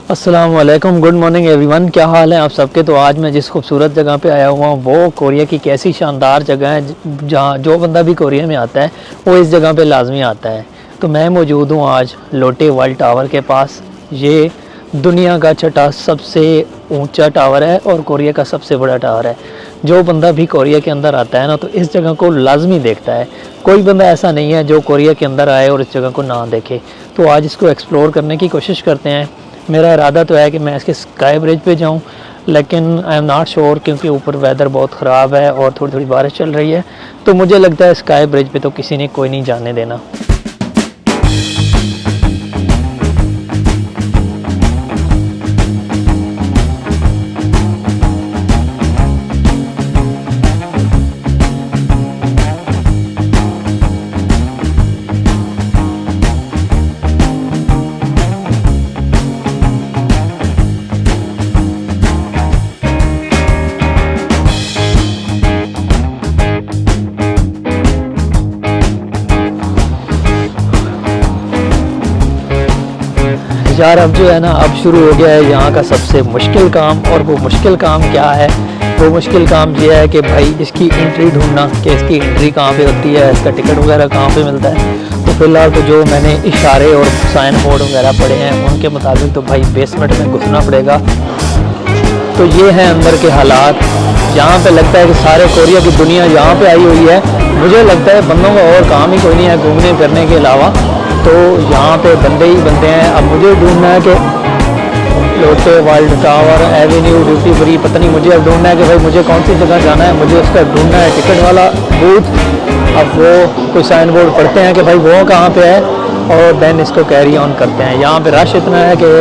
अस्सलाम वालेकुम, good morning everyone. क्या हाल है आप सबके। तो आज मैं जिस खूबसूरत जगह पे आया हुआ हूँ वो कोरिया की कैसी शानदार जगह है जहाँ जो बंदा भी कोरिया में आता है वो इस जगह पे लाजमी आता है। तो मैं मौजूद हूँ आज लोटे वर्ल्ड टावर के पास। ये दुनिया का छठा सबसे ऊंचा टावर है और कोरिया का सबसे बड़ा टावर है। जो बंदा भी कोरिया के अंदर आता है ना तो इस जगह को लाजमी देखता है। कोई बंदा ऐसा नहीं है जो कोरिया के अंदर आए और इस जगह को ना देखे। तो आज इसको एक्सप्लोर करने की कोशिश करते हैं। मेरा इरादा तो है कि मैं इसके स्काई ब्रिज पे जाऊं, लेकिन आई एम नॉट श्योर क्योंकि ऊपर वेदर बहुत ख़राब है और थोड़ी थोड़ी बारिश चल रही है। तो मुझे लगता है स्काई ब्रिज पे तो किसी ने कोई नहीं जाने देना। यार अब जो है ना अब शुरू हो गया है यहाँ का सबसे मुश्किल काम। और वो मुश्किल काम क्या है? वो मुश्किल काम ये है कि भाई इसकी एंट्री ढूंढना कि इसकी एंट्री कहाँ पे होती है, इसका टिकट वगैरह कहाँ पे मिलता है। तो फिलहाल तो जो मैंने इशारे और साइन बोर्ड वगैरह पढ़े हैं उनके मुताबिक तो भाई बेसमेंट में घुसना पड़ेगा। तो ये है अंदर के हालात। यहाँ पे लगता है कि सारे कोरिया की दुनिया यहाँ पे आई हुई है। मुझे लगता है बंदों का और काम ही कोई नहीं है घूमने फिरने के अलावा। तो यहाँ पे बंदे ही बंदे हैं। अब मुझे ढूंढना है कि लोटे world tower Avenue duty free, पता नहीं मुझे अब ढूंढना है कि भाई मुझे कौन सी जगह जाना है। मुझे उसका ढूंढना है टिकट वाला बूथ। अब वो कोई साइन बोर्ड पढ़ते हैं कि भाई वो कहाँ पे है और देन इसको कैरी ऑन करते हैं। यहाँ पे रश इतना है कि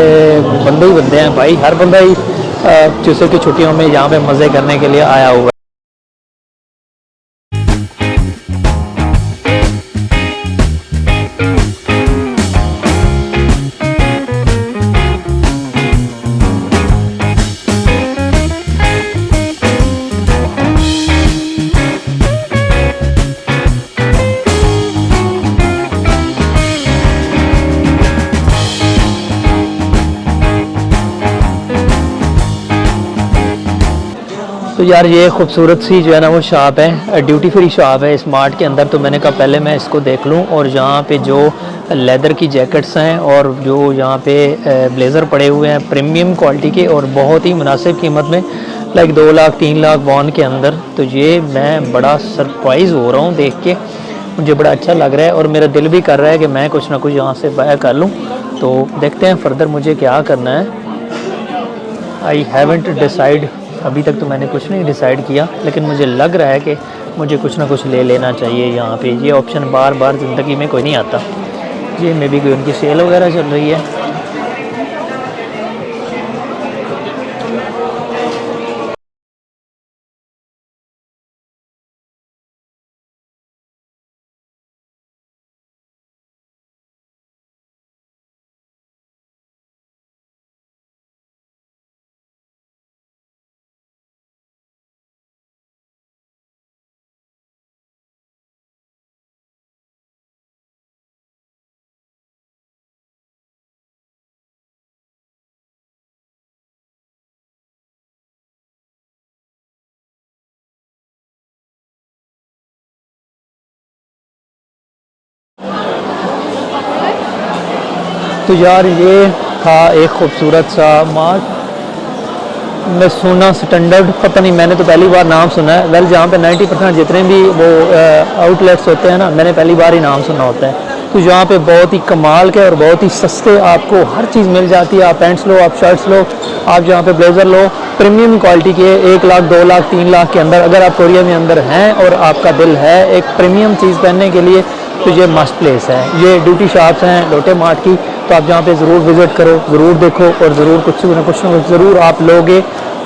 बंदे ही बंदे हैं भाई। हर बंदा ही चूसों की छुट्टियों में यहाँ पे मज़े करने के लिए आया हुआ है। तो यार ये खूबसूरत सी जो है ना वो शॉप है, ड्यूटी फ्री शॉप है स्मार्ट के अंदर। तो मैंने कहा पहले मैं इसको देख लूँ। और यहाँ पे जो लेदर की जैकेट्स हैं और जो यहाँ पे ब्लेज़र पड़े हुए हैं प्रीमियम क्वालिटी के और बहुत ही मुनासिब कीमत में, लाइक 2 लाख 3 लाख वॉन के अंदर। तो ये मैं बड़ा सरप्राइज़ हो रहा हूँ देख के। मुझे बड़ा अच्छा लग रहा है और मेरा दिल भी कर रहा है कि मैं कुछ ना कुछ यहाँ से बाय कर लूँ। तो देखते हैं फर्दर मुझे क्या करना है। आई हैवेंट डिसाइड, अभी तक तो मैंने कुछ नहीं डिसाइड किया, लेकिन मुझे लग रहा है कि मुझे कुछ ना कुछ ले लेना चाहिए यहाँ पे। ये ऑप्शन बार बार ज़िंदगी में कोई नहीं आता। ये मे भी कोई उनकी सेल वगैरह चल रही है। तो यार ये था एक खूबसूरत सा मार्ट में सोना स्टैंडर्ड, पता नहीं मैंने तो पहली बार नाम सुना है। वेल जहाँ पे 90% जितने भी वो आउटलेट्स होते हैं ना मैंने पहली बार ही नाम सुना होता है। तो यहाँ पे बहुत ही कमाल के और बहुत ही सस्ते आपको हर चीज़ मिल जाती है। आप पैंट्स लो, आप शर्ट्स लो, आप यहाँ पे ब्लेज़र लो, प्रीमियम क्वालिटी के 1 लाख 2 लाख 3 लाख के अंदर। अगर आप कोरिया में अंदर हैं और आपका दिल है एक प्रीमियम चीज़ पहनने के लिए तो ये मस्ट प्लेस है। ये ड्यूटी शॉप्स हैं लोटे मार्ट की। तो आप जहाँ पे ज़रूर विज़िट करो, ज़रूर देखो और ज़रूर कुछ ना कुछ ज़रूर आप लोगे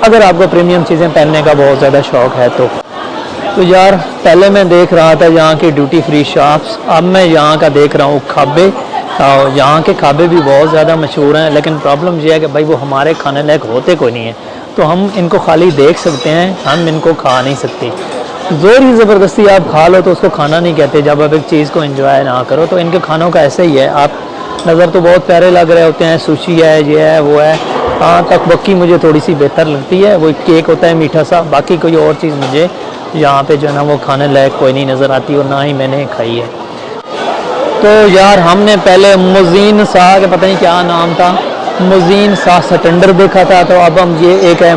अगर आपको प्रीमियम चीज़ें पहनने का बहुत ज़्यादा शौक़ है तो यार पहले मैं देख रहा था यहाँ की ड्यूटी फ्री शॉप्स, अब मैं यहाँ का देख रहा हूँ खाबे। यहाँ के खाबे भी बहुत ज़्यादा मशहूर हैं, लेकिन प्रॉब्लम यह है कि भाई वो हमारे खाने लायक होते कोई नहीं है। तो हम इनको खाली देख सकते हैं, हम इनको खा नहीं सकते। ज़ोर ही ज़बरदस्ती आप खा लो तो उसको खाना नहीं कहते। जब आप एक चीज़ को एंजॉय ना करो तो इनके खानों का ऐसे ही है। आप नज़र तो बहुत प्यारे लग रहे होते हैं, सुशी है, ये है, वो है। हाँ, तक बक्की मुझे थोड़ी सी बेहतर लगती है, वो केक होता है मीठा सा। बाकी कोई और चीज़ मुझे यहाँ पे जो है ना वो खाने लायक कोई नहीं नज़र आती, और ना ही मैंने खाई है। तो यार हमने पहले मुज़ीन शाह के पता नहीं क्या नाम था, मुज़ीन शाह सटेंडर देखा था। तो अब हम ये एक है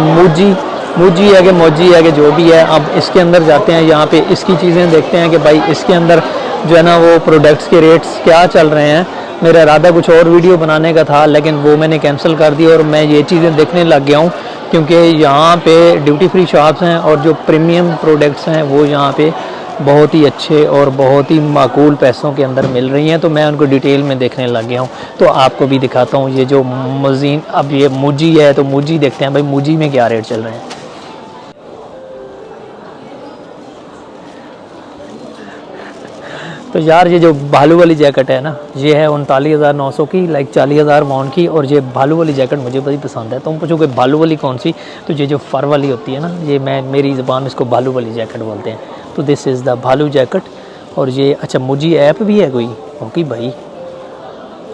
मूजी है कि मोजी है कि जो भी है, अब इसके अंदर जाते हैं, यहाँ पे इसकी चीज़ें देखते हैं कि भाई इसके अंदर जो है ना वो प्रोडक्ट्स के रेट्स क्या चल रहे हैं। मेरा इरादा कुछ और वीडियो बनाने का था, लेकिन वो मैंने कैंसिल कर दी और मैं ये चीज़ें देखने लग गया हूँ, क्योंकि यहाँ पे ड्यूटी फ्री शॉप्स हैं और जो प्रीमियम प्रोडक्ट्स हैं वो यहाँ पे बहुत ही अच्छे और बहुत ही माकूल पैसों के अंदर मिल रही हैं। तो मैं उनको डिटेल में देखने लग गया हूँ, तो आपको भी दिखाता हूँ। ये जो मुज़ीन, अब ये मूजी है तो मूजी देखते हैं भाई मूजी में क्या रेट चल रहे हैं। तो यार ये जो भालू वाली जैकेट है ना, ये है 39,900 की, लाइक 40,000 माउंट की। और ये भालू वाली जैकेट मुझे बड़ी पसंद है। तुम पूछोगे भालू वाली कौन सी, तो ये जो फर वाली होती है ना, ये मेरी ज़बान में इसको भालू वाली जैकेट बोलते हैं। तो दिस इज़ द भालू जैकेट। और ये अच्छा मुझे ऐप भी है कोई, ओके भाई,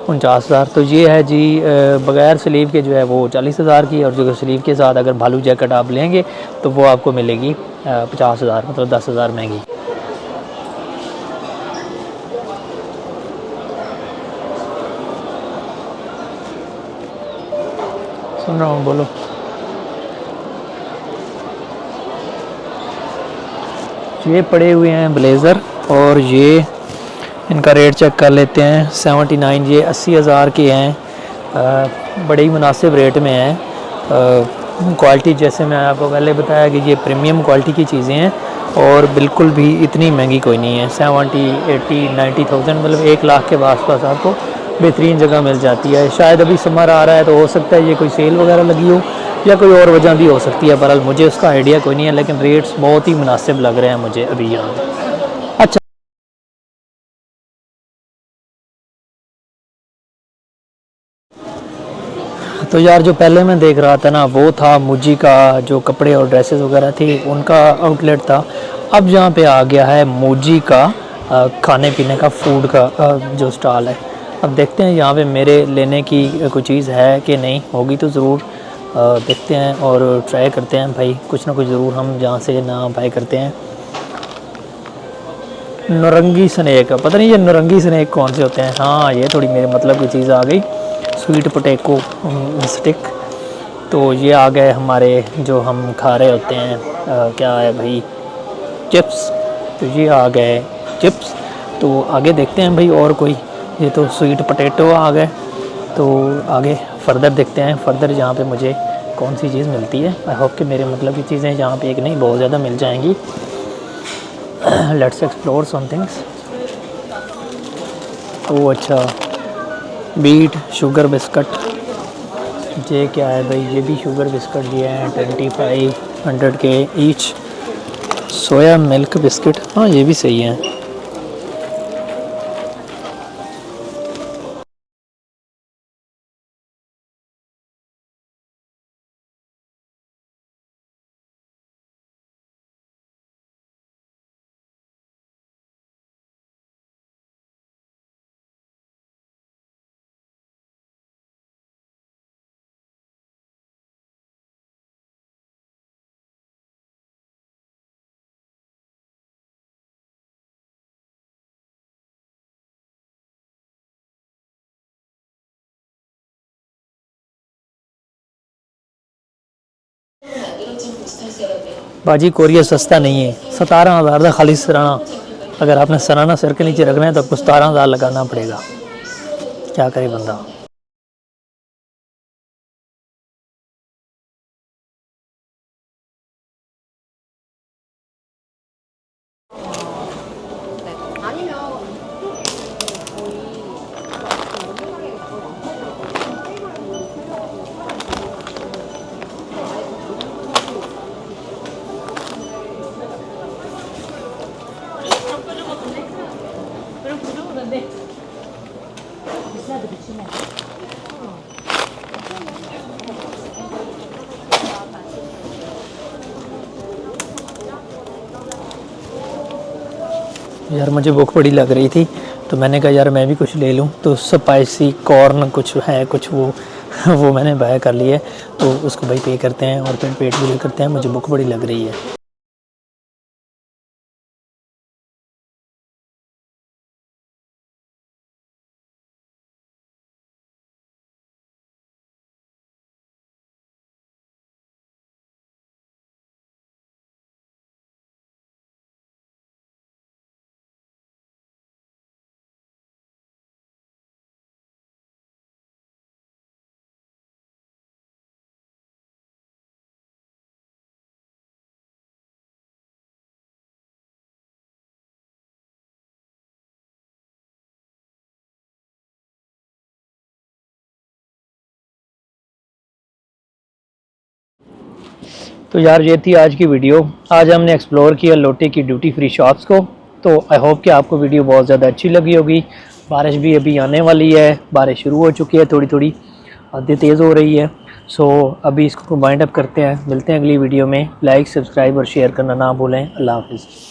49,000। तो ये है जी बग़ैर स्लीव के जो है वो 40,000 की, और जो स्लीव के साथ अगर भालू जैकेट आप लेंगे तो वो आपको मिलेगी 50,000, मतलब 10,000 महंगी। सुन रहा हूँ, बोलो। ये पड़े हुए हैं ब्लेज़र, और ये इनका रेट चेक कर लेते हैं। 79, ये 80,000 के हैं। बड़े ही मुनासिब रेट में हैं। क्वालिटी जैसे मैं आपको पहले बताया कि ये प्रीमियम क्वालिटी की चीज़ें हैं, और बिल्कुल भी इतनी महंगी कोई नहीं है। 70, 80, 90,000, मतलब 1 लाख के आसपास आपको बेहतरीन जगह मिल जाती है। शायद अभी समर आ रहा है तो हो सकता है ये कोई सेल वगैरह लगी हो, या कोई और वजह भी हो सकती है। बहरहाल मुझे उसका आइडिया कोई नहीं है, लेकिन रेट्स बहुत ही मुनासिब लग रहे हैं मुझे अभी यहाँ। अच्छा, तो यार जो पहले मैं देख रहा था ना, वो था मुजी का, जो कपड़े और ड्रेसेस वगैरह थी उनका आउटलेट था। अब यहाँ पे आ गया है मुजी का खाने पीने का, फूड का जो स्टॉल है। अब देखते हैं यहाँ पे मेरे लेने की कोई चीज़ है कि नहीं, होगी तो ज़रूर देखते हैं और ट्राई करते हैं भाई, कुछ ना कुछ ज़रूर हम जहाँ से ना बाय करते हैं। नौरंगी स्नैक, पता नहीं ये नौरंगी स्नैक कौन से होते हैं। हाँ, ये थोड़ी मेरे मतलब की चीज़ आ गई, स्वीट पोटैटो स्टिक। तो ये आ गए हमारे जो हम खा रहे होते हैं क्या है भाई, चिप्स। तो ये आ गए चिप्स। तो आगे देखते हैं भाई और कोई, ये तो स्वीट पोटैटो आ गए। तो आगे फर्दर देखते हैं, फर्दर जहाँ पे मुझे कौन सी चीज़ मिलती है। आई होप कि मेरे मतलब की चीज़ें यहाँ पे एक नहीं बहुत ज़्यादा मिल जाएंगी। Let's explore some things. Oh अच्छा, बीट शुगर बिस्किट, ये क्या है भाई, ये भी शुगर बिस्किट दिए हैं 2500 के ईच। सोया मिल्क बिस्किट, हाँ ये भी सही है। बाजी कोरियर सस्ता नहीं है, 17,000 का खाली सराना। अगर आपने सराना सिर के नीचे रखना है तो आपको 17,000 लगाना पड़ेगा। क्या करे बंदा। यार मुझे भूख बड़ी लग रही थी, तो मैंने कहा यार मैं भी कुछ ले लूँ, तो स्पाइसी कॉर्न कुछ है, कुछ वो मैंने बाय कर लिया है। तो उसको भाई पे करते हैं और फिर पेट पूजा करते हैं। मुझे भूख बड़ी लग रही है। तो यार ये थी आज की वीडियो। आज हमने एक्सप्लोर किया लोटे की ड्यूटी फ्री शॉप्स को। तो आई होप कि आपको वीडियो बहुत ज़्यादा अच्छी लगी होगी। बारिश भी अभी आने वाली है, बारिश शुरू हो चुकी है, थोड़ी थोड़ी आधी तेज़ हो रही है। सो अभी इसको वाइंड अप करते हैं। मिलते हैं अगली वीडियो में। लाइक, सब्सक्राइब और शेयर करना ना भूलें। अल्लाह हाफिज़।